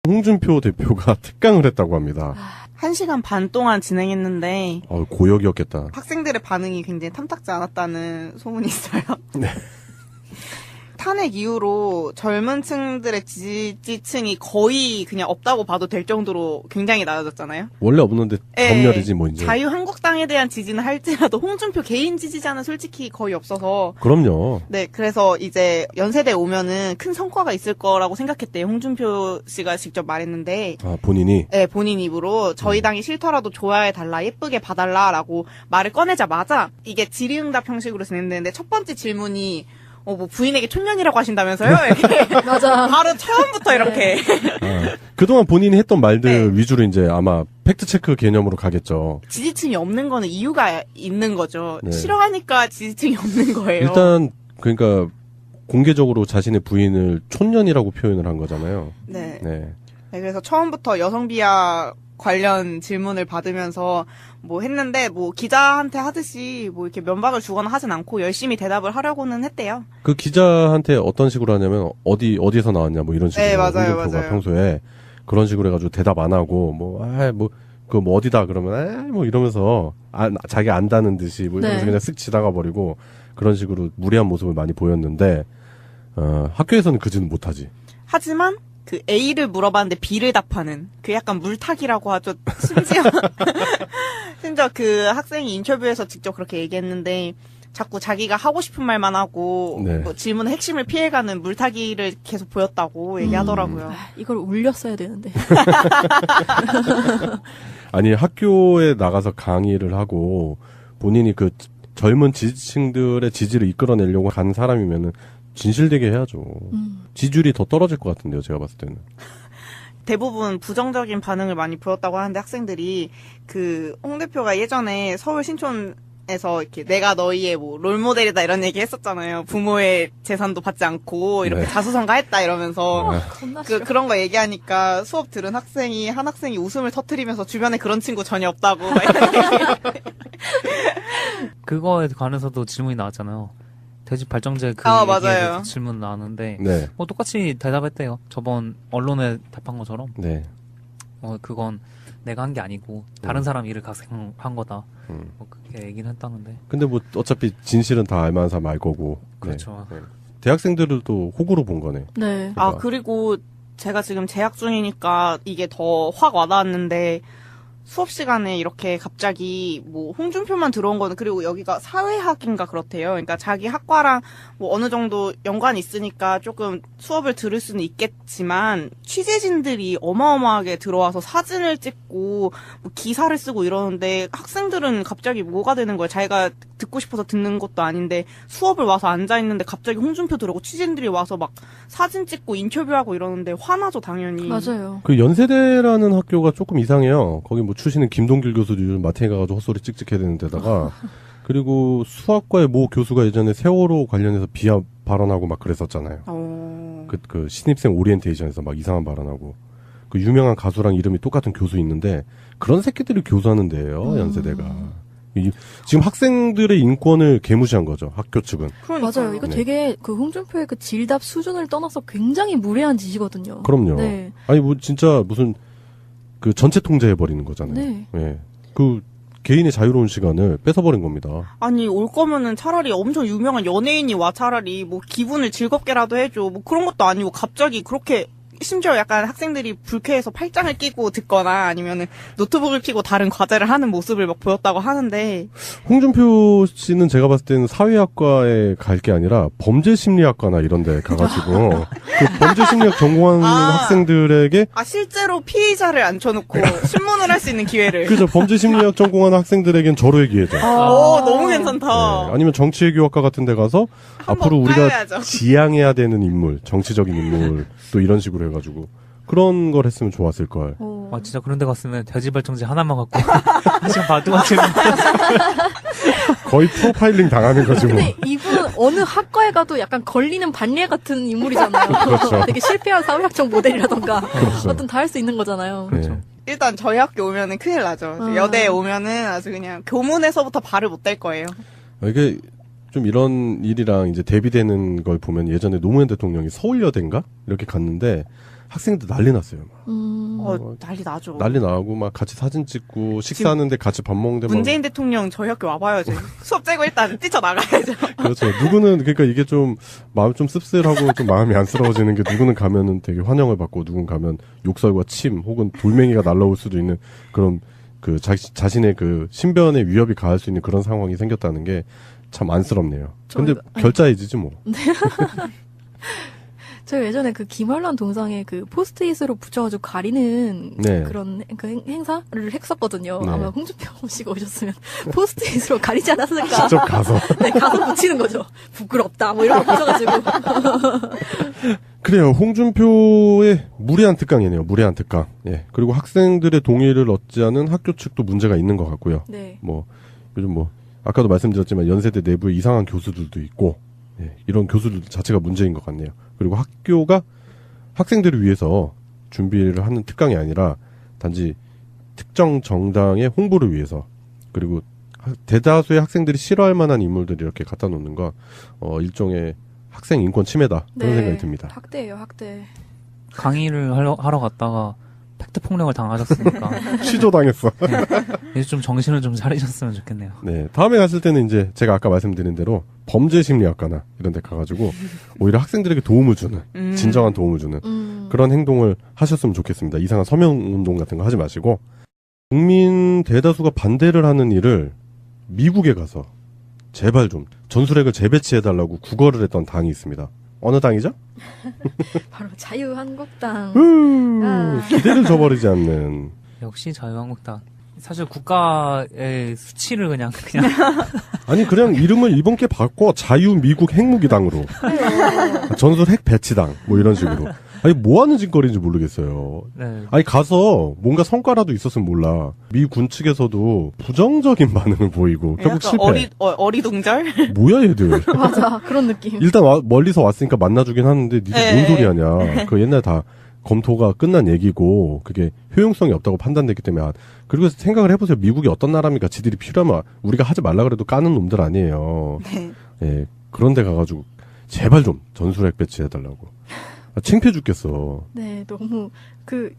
홍준표 대표가 특강을 했다고 합니다. 1시간 반 동안 진행했는데 고역이었겠다. 학생들의 반응이 굉장히 탐탁지 않았다는 소문이 있어요. 네. 탄핵 이후로 젊은 층들의 지지층이 거의 그냥 없다고 봐도 될 정도로 굉장히 낮아졌잖아요. 원래 없는데 검열이지 뭐 이제. 자유한국당에 대한 지지는 할지라도 홍준표 개인 지지자는 솔직히 거의 없어서. 그럼요. 네, 그래서 이제 연세대 오면은 큰 성과가 있을 거라고 생각했대요. 홍준표 씨가 직접 말했는데. 아, 본인이? 네, 본인 입으로 저희 당이 싫더라도 좋아해달라, 예쁘게 봐달라라고 말을 꺼내자마자 이게 질의응답 형식으로 진행되는데 첫 번째 질문이 뭐 부인에게 촌년이라고 하신다면서요? 이렇게. 맞아. 바로 처음부터 이렇게. 그동안 본인이 했던 말들 네. 위주로 이제 아마 팩트체크 개념으로 가겠죠. 지지층이 없는 거는 이유가 있는 거죠. 네. 싫어하니까 지지층이 없는 거예요. 일단 그러니까 공개적으로 자신의 부인을 촌년이라고 표현을 한 거잖아요. 네. 네. 네, 그래서 처음부터 여성 비하 관련 질문을 받으면서 뭐 했는데 뭐 기자한테 하듯이 뭐 이렇게 면박을 주거나 하진 않고 열심히 대답을 하려고는 했대요. 그 기자한테 어떤 식으로 하냐면 어디에서 나왔냐 뭐 이런 식으로. 네, 맞아요, 홍준표가 맞아요. 평소에 그런 식으로 해가지고 대답 안 하고 뭐 어디다 그러면 뭐 이러면서 자기 안다는 듯이 뭐 이러면서 네. 그냥 쓱 지나가 버리고 그런 식으로 무례한 모습을 많이 보였는데 학교에서는 그지는 못하지. 하지만 그 A를 물어봤는데 B를 답하는 그 약간 물타기라고 하죠. 심지어 그 학생이 인터뷰에서 직접 그렇게 얘기했는데 자꾸 자기가 하고 싶은 말만 하고 네. 뭐 질문의 핵심을 피해가는 물타기를 계속 보였다고 얘기하더라고요. 이걸 울렸어야 되는데. 아니 학교에 나가서 강의를 하고 본인이 그 젊은 지지층들의 지지를 이끌어내려고 간 사람이면은 진실되게 해야죠. 지지율이 더 떨어질 것 같은데요, 제가 봤을 때는. 대부분 부정적인 반응을 많이 보였다고 하는데 학생들이 그 홍 대표가 예전에 서울 신촌에서 이렇게 내가 너희의 뭐 롤모델이다 이런 얘기 했었잖아요. 부모의 재산도 받지 않고 이렇게 네. 자수성가했다 이러면서 겁나 싫어. 그런 거 얘기하니까 수업 들은 한 학생이 웃음을 터뜨리면서 주변에 그런 친구 전혀 없다고 막 이런 얘기. 그거에 관해서도 질문이 나왔잖아요. 돼지 발정제 그 아, 얘기에 맞아요. 대해서 질문 나왔는데 네. 똑같이 대답했대요. 저번 언론에 답한 것처럼 네. 그건 내가 한 게 아니고 다른 사람 일을 각색한 거다. 뭐 그렇게 얘기는 했다는데. 근데 뭐 어차피 진실은 다 알만한 사람 알 거고. 그렇죠. 네. 대학생들도 호구로 본 거네. 네. 아, 그리고 제가 지금 재학 중이니까 이게 더 확 와닿았는데 수업 시간에 이렇게 갑자기 뭐 홍준표만 들어온 거는 그리고 여기가 사회학인가 그렇대요. 그러니까 자기 학과랑 뭐 어느 정도 연관이 있으니까 조금 수업을 들을 수는 있겠지만 취재진들이 어마어마하게 들어와서 사진을 찍고 뭐 기사를 쓰고 이러는데 학생들은 갑자기 뭐가 되는 거예요. 자기가 듣고 싶어서 듣는 것도 아닌데 수업을 와서 앉아 있는데 갑자기 홍준표 들어오고 취재진들이 와서 막 사진 찍고 인터뷰하고 이러는데 화나죠, 당연히. 맞아요. 그 연세대라는 학교가 조금 이상해요. 거기 뭐 출신은 김동길 교수도 요즘 마탱이 가가지고 헛소리 찍찍해야 되는 데다가 그리고 수학과의 모 교수가 예전에 세월호 관련해서 비하 발언하고 막 그랬었잖아요. 그 신입생 오리엔테이션에서 막 이상한 발언하고 그 유명한 가수랑 이름이 똑같은 교수 있는데 그런 새끼들이 교수하는 데예요, 연세대가. 지금 학생들의 인권을 개무시한 거죠, 학교 측은. 그러니까요. 맞아요. 이거 네. 되게 그 홍준표의 그 질답 수준을 떠나서 굉장히 무례한 짓이거든요. 그럼요. 네. 아니 뭐 진짜 무슨 그 전체 통제해버리는 거잖아요. 네. 예. 그 개인의 자유로운 시간을 뺏어버린 겁니다. 아니 올 거면은 차라리 엄청 유명한 연예인이 와 차라리 뭐 기분을 즐겁게라도 해줘 뭐 그런 것도 아니고 갑자기 그렇게 심지어 약간 학생들이 불쾌해서 팔짱을 끼고 듣거나 아니면은 노트북을 켜고 다른 과제를 하는 모습을 막 보였다고 하는데 홍준표 씨는 제가 봤을 때는 사회학과에 갈 게 아니라 범죄심리학과나 이런 데 가가지고 그 범죄심리학 전공하는 학생들에게 실제로 피의자를 앉혀놓고 신문을 할 수 있는 기회를 그죠 범죄심리학 전공하는 학생들에겐 절호의 기회죠. 너무 괜찮다. 네. 아니면 정치외교학과 같은 데 가서 한번 앞으로 우리가 까야죠. 지향해야 되는 인물, 정치적인 인물 또 이런 식으로 해가지고 그런 걸 했으면 좋았을 걸. 진짜 그런 데 갔으면 돼지 발정제 하나만 갖고 한 시간 반 동안 치는 거의 프로파일링 당하는 거지 뭐. 근데 이분은 어느 학과에 가도 약간 걸리는 반례 같은 인물이잖아요. 그렇죠. 되게 실패한 사회학적 모델이라도가 그렇죠. 어떤 다 할 수 있는 거잖아요. 네. 일단 저희 학교 오면은 큰일 나죠. 여대에 오면은 아주 그냥 교문에서부터 발을 못 댈 거예요. 이게 좀 이런 일이랑 이제 대비되는 걸 보면 예전에 노무현 대통령이 서울여대인가? 이렇게 갔는데 학생들 난리 났어요. 막. 난리 나죠. 난리 나고 막 같이 사진 찍고 식사하는데 같이 밥 먹는데 막 문재인 대통령 저희 학교 와봐야죠. 수업 째고 일단 뛰쳐나가야죠. 그렇죠. 누구는 그러니까 이게 좀 마음 좀 씁쓸하고 좀 마음이 안쓰러워지는 게 누구는 가면은 되게 환영을 받고 누군 가면 욕설과 침 혹은 돌멩이가 날라올 수도 있는 그런 그 자신의 그 신변에 위협이 가할 수 있는 그런 상황이 생겼다는 게 참 안쓰럽네요. 근데 결자해지지 뭐. 제가 예전에 그 김환란 동상에 그 포스트잇으로 붙여가지고 가리는 네. 그런 그 행사를 했었거든요. 네. 아마 홍준표 씨가 오셨으면 포스트잇으로 가리지 않았을까. 직접 가서. 네, 가서 붙이는 거죠. 부끄럽다 뭐 이런 거 붙여가지고. 그래요. 홍준표의 무리한 특강이네요. 무리한 특강. 예. 그리고 학생들의 동의를 얻지 않은 학교 측도 문제가 있는 것 같고요. 네. 뭐 요즘 뭐 아까도 말씀드렸지만 연세대 내부에 이상한 교수들도 있고 예, 이런 교수들 자체가 문제인 것 같네요. 그리고 학교가 학생들을 위해서 준비를 하는 특강이 아니라 단지 특정 정당의 홍보를 위해서 그리고 대다수의 학생들이 싫어할 만한 인물들을 이렇게 갖다 놓는 거 일종의 학생 인권 침해다 그런 생각이 듭니다. 학대예요, 학대. 강의를 하러 갔다가 팩트 폭력을 당하셨으니까 취조당했어. 네. 이제 좀 정신을 좀 차리셨으면 좋겠네요. 네, 다음에 갔을 때는 이제 제가 아까 말씀드린 대로 범죄심리학과나 이런 데 가가지고 오히려 학생들에게 도움을 주는 진정한 도움을 주는 그런 행동을 하셨으면 좋겠습니다. 이상한 서명운동 같은 거 하지 마시고 국민 대다수가 반대를 하는 일을 미국에 가서 제발 좀 전술핵을 재배치해달라고 구걸을 했던 당이 있습니다. 어느 당이죠? 바로 자유한국당. 기대를 저버리지 않는. 역시 자유한국당. 사실 국가의 수치를 그냥 아니 그냥 이름을 이번 게 바꿔 자유미국 핵무기당으로 전술 핵 배치당 뭐 이런 식으로. 아니 뭐 하는 짓거리인지 모르겠어요. 네. 아니 가서 뭔가 성과라도 있었으면 몰라. 미 군 측에서도 부정적인 반응을 보이고 결국 실패. 어리동절? 뭐야 얘들. 맞아, 그런 느낌. 일단 멀리서 왔으니까 만나주긴 하는데 니들 뭔 소리 하냐. 그 옛날 다 검토가 끝난 얘기고 그게 효용성이 없다고 판단됐기 때문에 그리고 생각을 해보세요. 미국이 어떤 나라입니까? 지들이 필요하면 우리가 하지 말라 그래도 까는 놈들 아니에요. 네. 예, 그런데 가가지고 제발 좀 전술핵 배치해달라고. 창피해 죽겠어. 네, 너무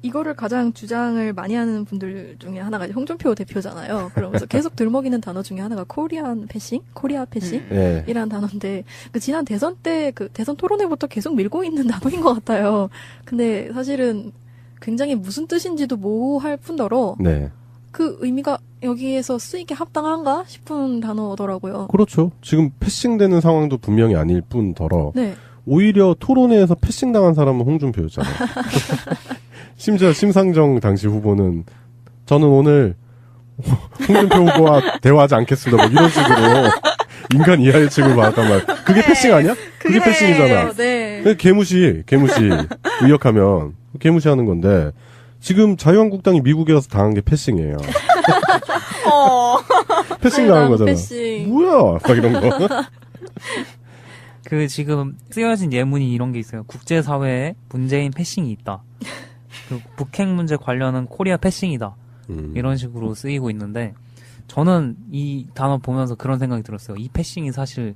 이거를 가장 주장을 많이 하는 분들 중에 하나가 이제 홍준표 대표잖아요. 그러면서 계속 들먹이는 단어 중에 하나가 코리안 패싱, 코리아 패싱 예. 이라는 단어인데 지난 대선 때 대선 토론회부터 계속 밀고 있는 단어인 것 같아요. 근데 사실은 굉장히 무슨 뜻인지도 모호할 뿐더러 네. 그 의미가 여기에서 쓰이기 합당한가 싶은 단어더라고요. 그렇죠. 지금 패싱되는 상황도 분명히 아닐 뿐더러 네. 오히려 토론회에서 패싱당한 사람은 홍준표였잖아요. 심지어 심상정 당시 후보는 저는 오늘 홍준표 후보와 대화하지 않겠습니다. 뭐 이런 식으로 인간 이하의 층을 받았단 말이야. 그게 패싱 아니야? 그게 패싱이잖아. 네. 개무시 의역하면 개무시하는 건데 지금 자유한국당이 미국에 가서 당한 게 패싱이에요. 패싱 당한 거잖아. 패싱. 뭐야? 막 이런 거. 그 지금 쓰여진 예문이 이런 게 있어요. 국제사회에 문재인 패싱이 있다. 그 북핵 문제 관련은 코리아 패싱이다. 이런 식으로 쓰이고 있는데 저는 이 단어 보면서 그런 생각이 들었어요. 이 패싱이 사실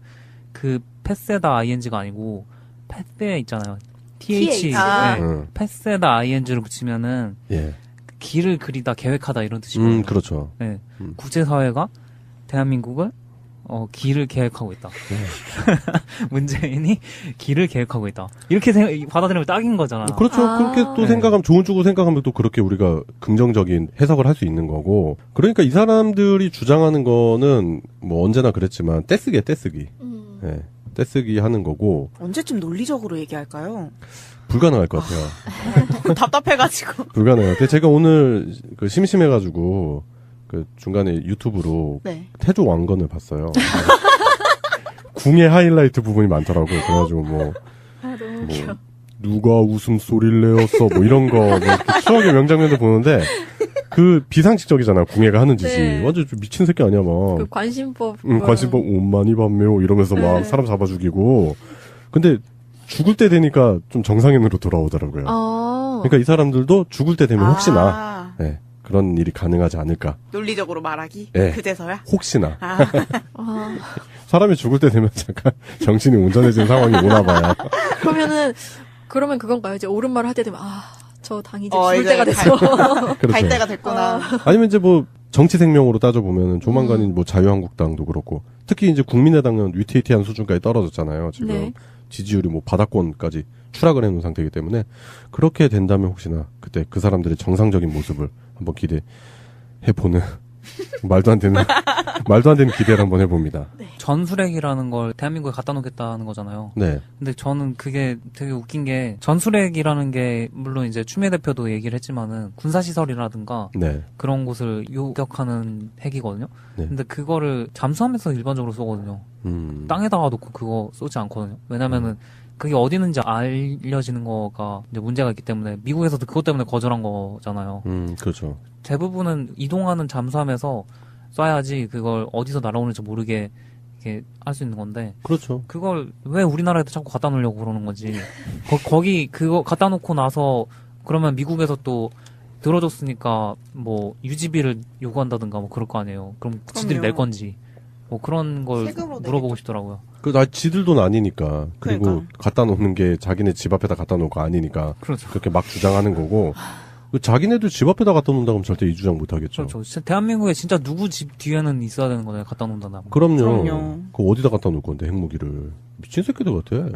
그 패스에다 ing가 아니고 패스에 있잖아요. th. 네. 패스에다 ing를 붙이면은 예. 길을 그리다 계획하다 이런 뜻이거든요. 그렇죠. 네. 국제사회가 대한민국을 길을 계획하고 있다. 문재인이 길을 계획하고 있다. 이렇게 받아들이면 딱인 거잖아. 그렇죠. 그렇게 또 네. 생각하면, 좋은 쪽으로 생각하면 또 그렇게 우리가 긍정적인 해석을 할 수 있는 거고. 그러니까 이 사람들이 주장하는 거는 뭐 언제나 그랬지만 떼쓰기야, 떼쓰기. 예. 떼쓰기 하는 거고. 언제쯤 논리적으로 얘기할까요? 불가능할 것 같아요. 답답해가지고. 불가능해요. 근데 제가 오늘 심심해가지고 중간에 유튜브로 네. 태조 왕건을 봤어요. 궁의 하이라이트 부분이 많더라고요. 그래가지고 너무 웃겨. 누가 웃음소리를 내었어 뭐 이런 거 뭐 이렇게 추억의 명장면들 보는데 그 비상식적이잖아. 궁예가 하는 짓이. 네. 완전 좀 미친 새끼 아니야 막. 그 관심법. 관심법 옷만이 밤매요 이러면서 막 사람 잡아 죽이고. 근데 죽을 때 되니까 좀 정상인으로 돌아오더라고요. 그러니까 이 사람들도 죽을 때 되면 혹시나 네, 그런 일이 가능하지 않을까. 논리적으로 말하기? 네. 그제서야? 혹시나. 아. 사람이 죽을 때 되면 잠깐 정신이 온전해지는 상황이 오나 봐요. 그러면은 그러면 그건가요? 이제 옳은 말을 할 때 되면 저 당이 이제 이제 죽을 때가 됐어. 갈 그렇죠. 때가 됐구나. 아니면 이제 뭐 정치 생명으로 따져보면 조만간인 뭐 자유한국당도 그렇고 특히 이제 국민의당은 위태위태한 수준까지 떨어졌잖아요. 지금 네. 지지율이 뭐 바닥권까지 추락을 해놓은 상태이기 때문에 그렇게 된다면 혹시나 그때 그 사람들의 정상적인 모습을 한번 기대해보는 말도 안 되는 기대를 한번 해봅니다. 전술핵이라는 걸 대한민국에 갖다 놓겠다는 거잖아요. 네. 근데 저는 그게 되게 웃긴 게 전술핵이라는 게 물론 이제 추미애 대표도 얘기를 했지만은 군사시설이라든가 네. 그런 곳을 요격하는 핵이거든요. 네. 근데 그거를 잠수함에서 일반적으로 쏘거든요. 땅에다가 놓고 그거 쏘지 않거든요. 왜냐면은 그게 어디 있는지 알려지는 거가 이제 문제가 있기 때문에 미국에서도 그것 때문에 거절한 거잖아요. 그렇죠. 대부분은 이동하는 잠수함에서 쏴야지 그걸 어디서 날아오는지 모르게 이렇게 할 수 있는 건데 그렇죠. 그걸 왜 우리나라에도 자꾸 갖다 놓으려고 그러는 건지 거기 그거 갖다 놓고 나서 그러면 미국에서 또 들어줬으니까 뭐 유지비를 요구한다든가 뭐 그럴 거 아니에요. 그럼 지들이 낼 건지 뭐 그런 걸 세금으로 물어보고 내겠죠. 싶더라고요. 지들 돈 아니니까. 그리고 그러니까. 갖다 놓는 게 자기네 집 앞에다 갖다 놓은 거 아니니까. 그렇죠. 그렇게 막 주장하는 거고. 자기네들 집 앞에다 갖다 놓는다 그러면 절대 이 주장 못 하겠죠. 그렇죠. 진짜 대한민국에 진짜 누구 집 뒤에는 있어야 되는 거잖아요. 갖다 놓는다. 그럼요. 그거 어디다 갖다 놓을 건데, 핵무기를. 미친 새끼들 같아.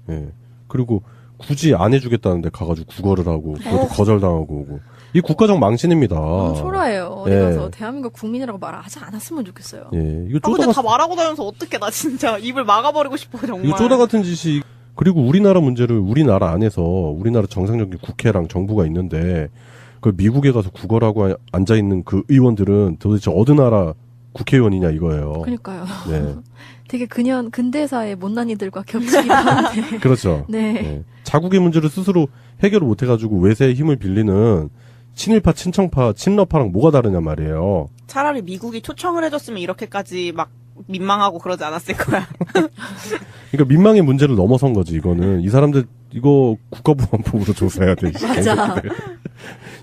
예. 그리고 굳이 안 해주겠다는데 가가지고 구걸을 하고, 그것도 거절당하고 오고. 이 국가적 망신입니다. 초라해요. 어디 예. 가서 대한민국 국민이라고 말하지 않았으면 좋겠어요. 예. 이거 근데 쪼다 다 말하고 다니면서 어떡해, 나 진짜. 입을 막아버리고 싶어, 정말. 이거 쪼다 같은 짓이, 그리고 우리나라 문제를 우리나라 안에서 우리나라 정상적인 국회랑 정부가 있는데, 그 미국에 가서 구걸하고 앉아있는 그 의원들은 도대체 어느 나라 국회의원이냐 이거예요. 그러니까요. 네. 되게 근대사의 못난이들과 겹치기도 한데. 그렇죠. 네. 네. 자국의 문제를 스스로 해결을 못해가지고 외세의 힘을 빌리는 친일파, 친청파, 친러파랑 뭐가 다르냐 말이에요. 차라리 미국이 초청을 해줬으면 이렇게까지 막 민망하고 그러지 않았을 거야. 그러니까 민망의 문제를 넘어선 거지, 이거는. 이 사람들, 이거 국가보안법으로 조사해야 돼. 맞아.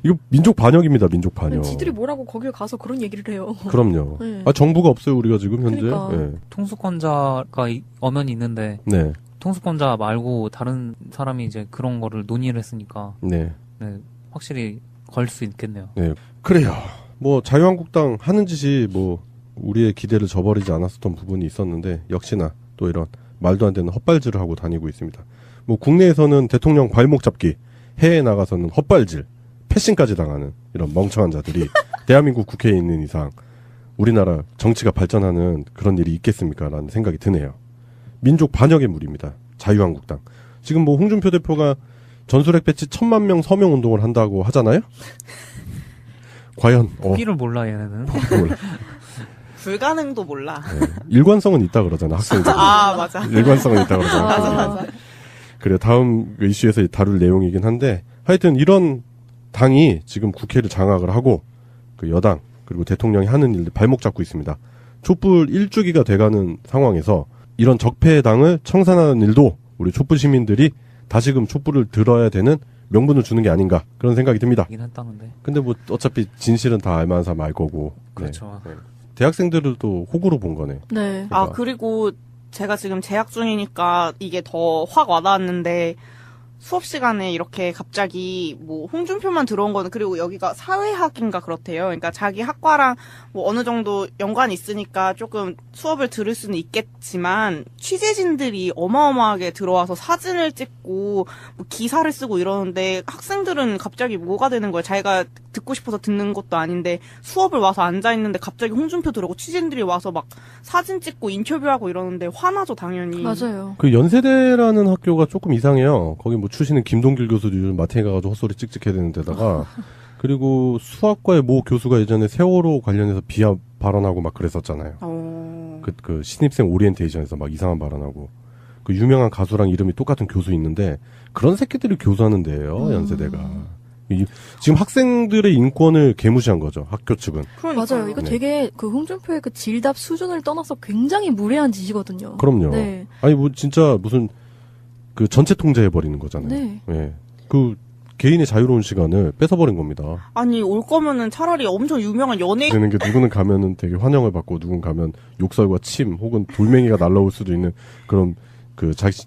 이거 민족 반역입니다, 민족 반역. 지들이 뭐라고 거길 가서 그런 얘기를 해요. 그럼요. 네. 정부가 없어요, 우리가 지금 현재. 그러니까. 네. 통수권자가 엄연히 있는데 네. 통수권자 말고 다른 사람이 이제 그런 거를 논의를 했으니까 네. 네, 확실히 걸 수 있겠네요. 네. 그래요. 뭐, 자유한국당 하는 짓이 뭐, 우리의 기대를 저버리지 않았었던 부분이 있었는데, 역시나 또 이런 말도 안 되는 헛발질을 하고 다니고 있습니다. 뭐, 국내에서는 대통령 발목 잡기, 해외에 나가서는 헛발질, 패싱까지 당하는 이런 멍청한 자들이 대한민국 국회에 있는 이상 우리나라 정치가 발전하는 그런 일이 있겠습니까? 라는 생각이 드네요. 민족 반역의 물입니다. 자유한국당. 지금 뭐 홍준표 대표가 전술핵 배치 1000만 명 서명 운동을 한다고 하잖아요? 과연, 포기를 몰라 얘네는. 몰라. 불가능도 몰라. 네. 일관성은 있다 그러잖아, 학생들. 맞아. 일관성은 있다 그러잖아. 맞아. 그래, 다음 이슈에서 다룰 내용이긴 한데, 하여튼 이런 당이 지금 국회를 장악을 하고, 그 여당, 그리고 대통령이 하는 일들 발목 잡고 있습니다. 촛불 1주기가 돼가는 상황에서 이런 적폐당을 청산하는 일도 우리 촛불 시민들이 다시금 촛불을 들어야 되는 명분을 주는 게 아닌가, 그런 생각이 듭니다. 이긴 했다는데. 근데 뭐 어차피 진실은 다 알만한 사람 알 거고. 그렇죠. 네. 대학생들을 또 호구로 본 거네. 네. 그리고 제가 지금 재학 중이니까 이게 더 확 와닿았는데, 수업 시간에 이렇게 갑자기 뭐 홍준표만 들어온 거는, 그리고 여기가 사회학인가 그렇대요. 그러니까 자기 학과랑 뭐 어느 정도 연관이 있으니까 조금 수업을 들을 수는 있겠지만 취재진들이 어마어마하게 들어와서 사진을 찍고 뭐 기사를 쓰고 이러는데, 학생들은 갑자기 뭐가 되는 거예요. 자기가 듣고 싶어서 듣는 것도 아닌데 수업을 와서 앉아 있는데 갑자기 홍준표 들어오고 취재진들이 와서 막 사진 찍고 인터뷰하고 이러는데 화나죠, 당연히. 맞아요. 그 연세대라는 학교가 조금 이상해요. 거기 뭐 출신은 김동길 교수도 요즘 마탱이 가가지고 헛소리 찍찍해야 되는 데다가, 그리고 수학과의 모 교수가 예전에 세월호 관련해서 비하 발언하고 막 그랬었잖아요. 그 신입생 오리엔테이션에서 막 이상한 발언하고, 그 유명한 가수랑 이름이 똑같은 교수 있는데, 그런 새끼들이 교수하는 데예요, 연세대가. 지금 학생들의 인권을 개무시한 거죠, 학교 측은. 그러니까요. 맞아요. 이거 네. 되게 그 홍준표의 그 질답 수준을 떠나서 굉장히 무례한 짓이거든요. 그럼요. 네. 아니 뭐 진짜 무슨 그 전체 통제해버리는 거잖아요. 네. 예. 그 개인의 자유로운 시간을 뺏어버린 겁니다. 아니, 올 거면은 차라리 엄청 유명한 연예인 되는 게, 누구는 가면은 되게 환영을 받고, 누군 가면 욕설과 침 혹은 돌멩이가 날라올 수도 있는 그런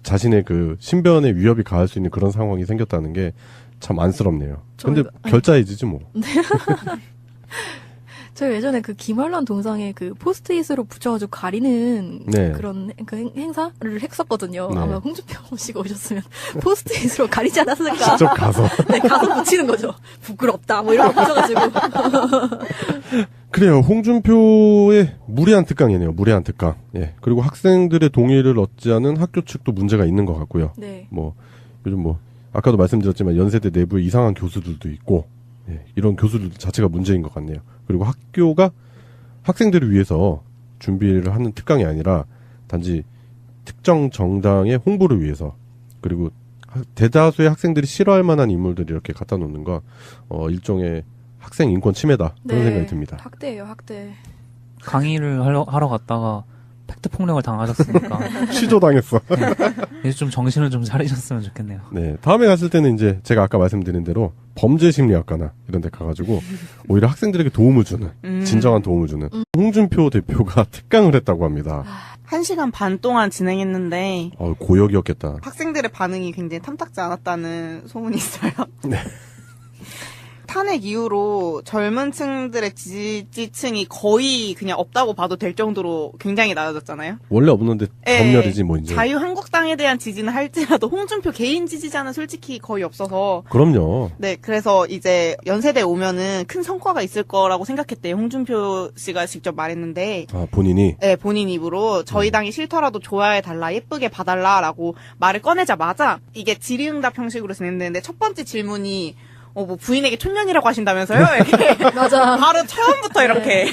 자신의 그 신변에 위협이 가할 수 있는 그런 상황이 생겼다는 게 참 안쓰럽네요. 근데 결자해지지 뭐. 제가 예전에 그 김환란 동상에 그 포스트잇으로 붙여가지고 가리는 네. 그런 그 행사를 했었거든요. 네. 아마 홍준표 씨가 오셨으면 포스트잇으로 가리지 않았을까. 직접 가서. 네, 가서 붙이는 거죠. 부끄럽다, 뭐 이런 거 붙여가지고. 그래요. 홍준표의 무리한 특강이네요. 무리한 특강. 예. 그리고 학생들의 동의를 얻지 않은 학교 측도 문제가 있는 것 같고요. 네. 뭐 요즘 뭐 아까도 말씀드렸지만 연세대 내부에 이상한 교수들도 있고 예, 이런 교수들 자체가 문제인 것 같네요. 그리고 학교가 학생들을 위해서 준비를 하는 특강이 아니라 단지 특정 정당의 홍보를 위해서 그리고 대다수의 학생들이 싫어할 만한 인물들을 이렇게 갖다 놓는 거 일종의 학생 인권 침해다 그런 생각이 듭니다. 학대예요, 학대. 강의를 하러 갔다가 팩트 폭력을 당하셨으니까 취조당했어. 네. 이제 좀 정신을 좀 차리셨으면 좋겠네요. 네, 다음에 갔을 때는 이제 제가 아까 말씀드린 대로 범죄심리학과나 이런 데 가가지고 오히려 학생들에게 도움을 주는 진정한 도움을 주는 홍준표 대표가 특강을 했다고 합니다. 1시간 반 동안 진행했는데 고역이었겠다. 학생들의 반응이 굉장히 탐탁지 않았다는 소문이 있어요. 네. 탄핵 이후로 젊은 층들의 지지층이 거의 그냥 없다고 봐도 될 정도로 굉장히 낮아졌잖아요. 원래 없는데 검열이지 뭐 이제. 자유한국당에 대한 지지는 할지라도 홍준표 개인 지지자는 솔직히 거의 없어서. 그럼요. 네, 그래서 이제 연세대 오면은 큰 성과가 있을 거라고 생각했대요. 홍준표 씨가 직접 말했는데. 아, 본인이? 네, 본인 입으로 저희 당이 싫더라도 좋아해달라, 예쁘게 봐달라라고 말을 꺼내자마자 이게 질의응답 형식으로 진행되는데 첫 번째 질문이 뭐 부인에게 촌년이라고 하신다면서요? 이렇게. 맞아. 바로 처음부터 이렇게.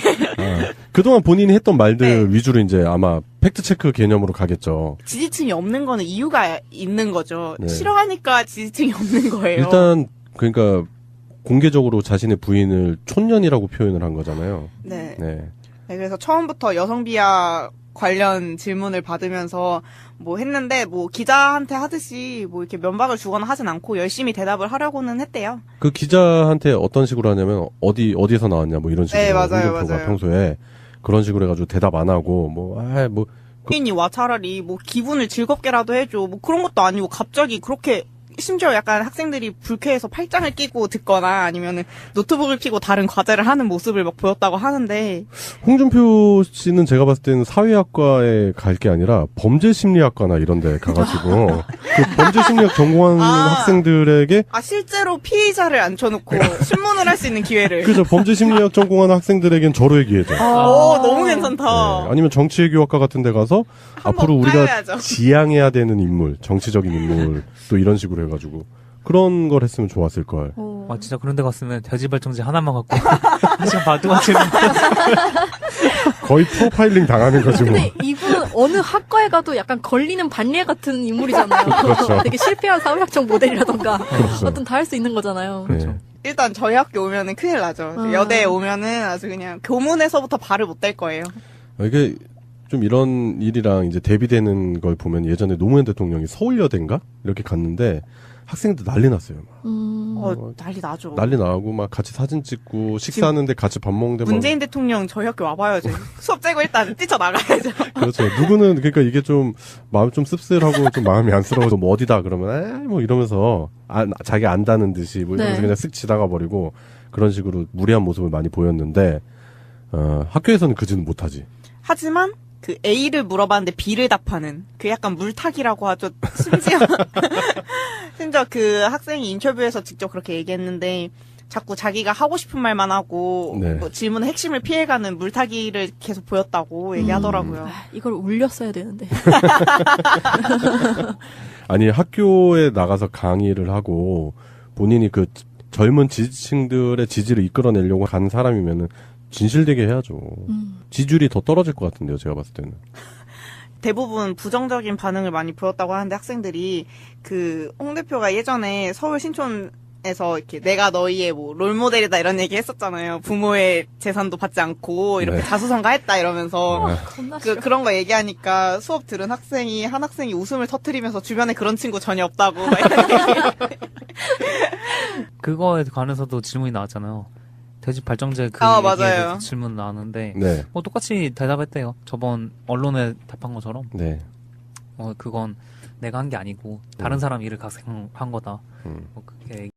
그동안 본인이 했던 말들 네. 위주로 이제 아마 팩트체크 개념으로 가겠죠. 지지층이 없는 거는 이유가 있는 거죠. 네. 싫어하니까 지지층이 없는 거예요. 일단, 그러니까, 공개적으로 자신의 부인을 촌년이라고 표현을 한 거잖아요. 네. 네. 네, 그래서 처음부터 여성 비하 관련 질문을 받으면서 뭐 했는데 뭐 기자한테 하듯이 뭐 이렇게 면박을 주거나 하진 않고 열심히 대답을 하려고는 했대요. 그 기자한테 어떤 식으로 하냐면 어디에서 나왔냐 뭐 이런 식으로 네, 맞아요, 홍준표가 맞아요. 평소에 그런 식으로 해가지고 대답 안 하고 부인이 와 차라리 뭐 기분을 즐겁게라도 해줘 뭐 그런 것도 아니고 갑자기 그렇게 심지어 약간 학생들이 불쾌해서 팔짱을 끼고 듣거나 아니면은 노트북을 켜고 다른 과제를 하는 모습을 막 보였다고 하는데 홍준표 씨는 제가 봤을 때는 사회학과에 갈 게 아니라 범죄심리학과나 이런 데 가가지고 그 범죄심리학 전공하는 학생들에게 실제로 피의자를 앉혀놓고 신문을 할 수 있는 기회를 그죠 범죄심리학 전공하는 학생들에겐 절호의 기회죠. 오 너무 괜찮다. 네. 아니면 정치외교학과 같은 데 가서 앞으로 우리가 까야죠. 지향해야 되는 인물, 정치적인 인물 또 이런 식으로 해가지고 그런 걸 했으면 좋았을 걸. 아 진짜 그런 데 갔으면 돼지발정제 하나만 갖고 1시간 반 동안 치는 거의 프로파일링 당하는 거지 뭐. 근데 이분 어느 학과에 가도 약간 걸리는 반례 같은 인물이잖아요. 그렇죠. 되게 실패한 사회학적 모델이라던가 그렇죠. 어떤 다 할 수 있는 거잖아요. 네. 일단 저희 학교 오면은 큰일 나죠. 여대에 오면은 아주 그냥 교문에서부터 발을 못 댈 거예요. 이게 좀 이런 일이랑 이제 대비되는 걸 보면 예전에 노무현 대통령이 서울여대인가 이렇게 갔는데 학생들 난리 났어요. 난리 나죠. 난리 나고 막 같이 사진 찍고 식사하는데 같이 밥 먹는데 막 문재인 대통령 저희 학교 와봐야죠. 수업 째고 일단 뛰쳐나가야죠. 그렇죠. 누구는 그러니까 이게 좀 마음 좀 씁쓸하고 좀 마음이 안쓰러워서 뭐 어디다 그러면 뭐 이러면서 자기 안다는 듯이 뭐 이러면서 네. 그냥 쓱 지나가 버리고 그런 식으로 무리한 모습을 많이 보였는데 학교에서는 그지는 못하지. 하지만 그 A를 물어봤는데 B를 답하는 그 약간 물타기라고 하죠. 심지어 그 학생이 인터뷰에서 직접 그렇게 얘기했는데 자꾸 자기가 하고 싶은 말만 하고 네. 뭐 질문의 핵심을 피해가는 물타기를 계속 보였다고 얘기하더라고요. 이걸 울렸어야 되는데. 아니 학교에 나가서 강의를 하고 본인이 그 젊은 지지층들의 지지를 이끌어내려고 간 사람이면은 진실되게 해야죠. 지지율이 더 떨어질 것 같은데요, 제가 봤을 때는. 대부분 부정적인 반응을 많이 보였다고 하는데 학생들이 그 홍 대표가 예전에 서울 신촌에서 이렇게 내가 너희의 뭐 롤모델이다 이런 얘기 했었잖아요. 부모의 재산도 받지 않고 이렇게 네. 자수성가했다 이러면서 겁나 싫어. 그런 거 얘기하니까 수업 들은 한 학생이 웃음을 터뜨리면서 주변에 그런 친구 전혀 없다고 막 이런 얘기. 그거에 관해서도 질문이 나왔잖아요. 돼지 발정제 그 맞아요. 얘기에 대해서 질문 나왔는데 네. 뭐 똑같이 대답했대요. 저번 언론에 답한 것처럼. 네. 그건 내가 한 게 아니고 다른 사람 일을 각색한 거다. 뭐 그렇게